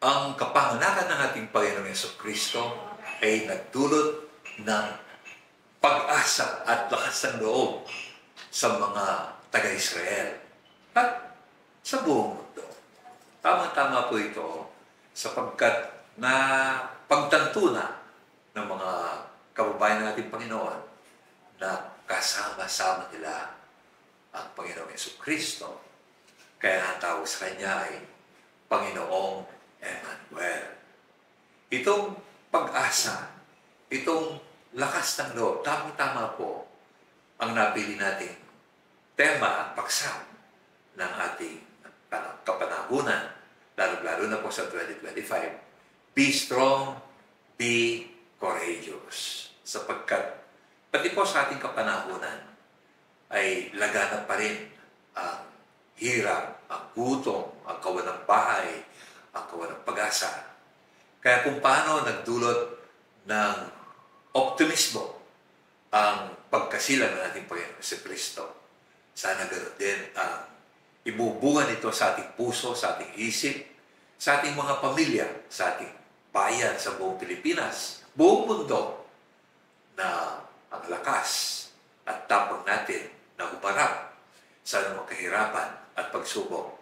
ang kapanganakan ng ating Panginoong Jesucristo ay nagdulot ng pag-asa at lakas ng loob sa mga taga-Israel at sa buong mundo. Tama-tama po ito sapagkat na pagtanto na ng mga kababayan ng ating Panginoon na kasama-sama nila ang Panginoong Jesucristo. Kaya ang tawag sa Kanya ay Panginoong Emmanuel. Itong pag-asa, itong lakas ng loob, tama-tama po ang napili nating tema at paksa ng ating kapanahunan, lalo-lalo na po sa 2025. Be strong, be courageous. Sapagkat pati po sa ating kapanahunan ay laganap pa rin ang hirap, ang gutom, ang kawalang bahay, ang kawalang pag-asa. Kaya kung paano nagdulot ng optimismo ang pagkasilang ng ating Panginoon si Kristo, sana ganoon din ang ibubunga nito sa ating puso, sa ating isip, sa ating mga pamilya, sa ating bayan, sa buong Pilipinas, buong mundo, na ang lakas at tapang natin na humarap sa anumang kahirapan at pagsubok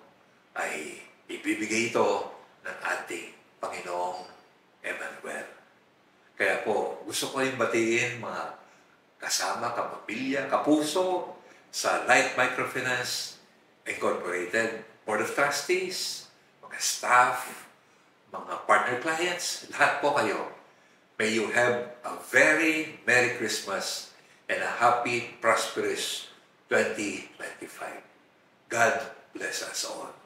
ay ibibigay ito ng ating Panginoong Emmanuel. Kaya po, gusto ko rin batiin mga kasama, kapamilya, kapuso sa Light Microfinance Incorporated Board of Trustees, mga staff, mga partner clients, lahat po kayo. May you have a very Merry Christmas and a happy, prosperous 2025. God bless us all.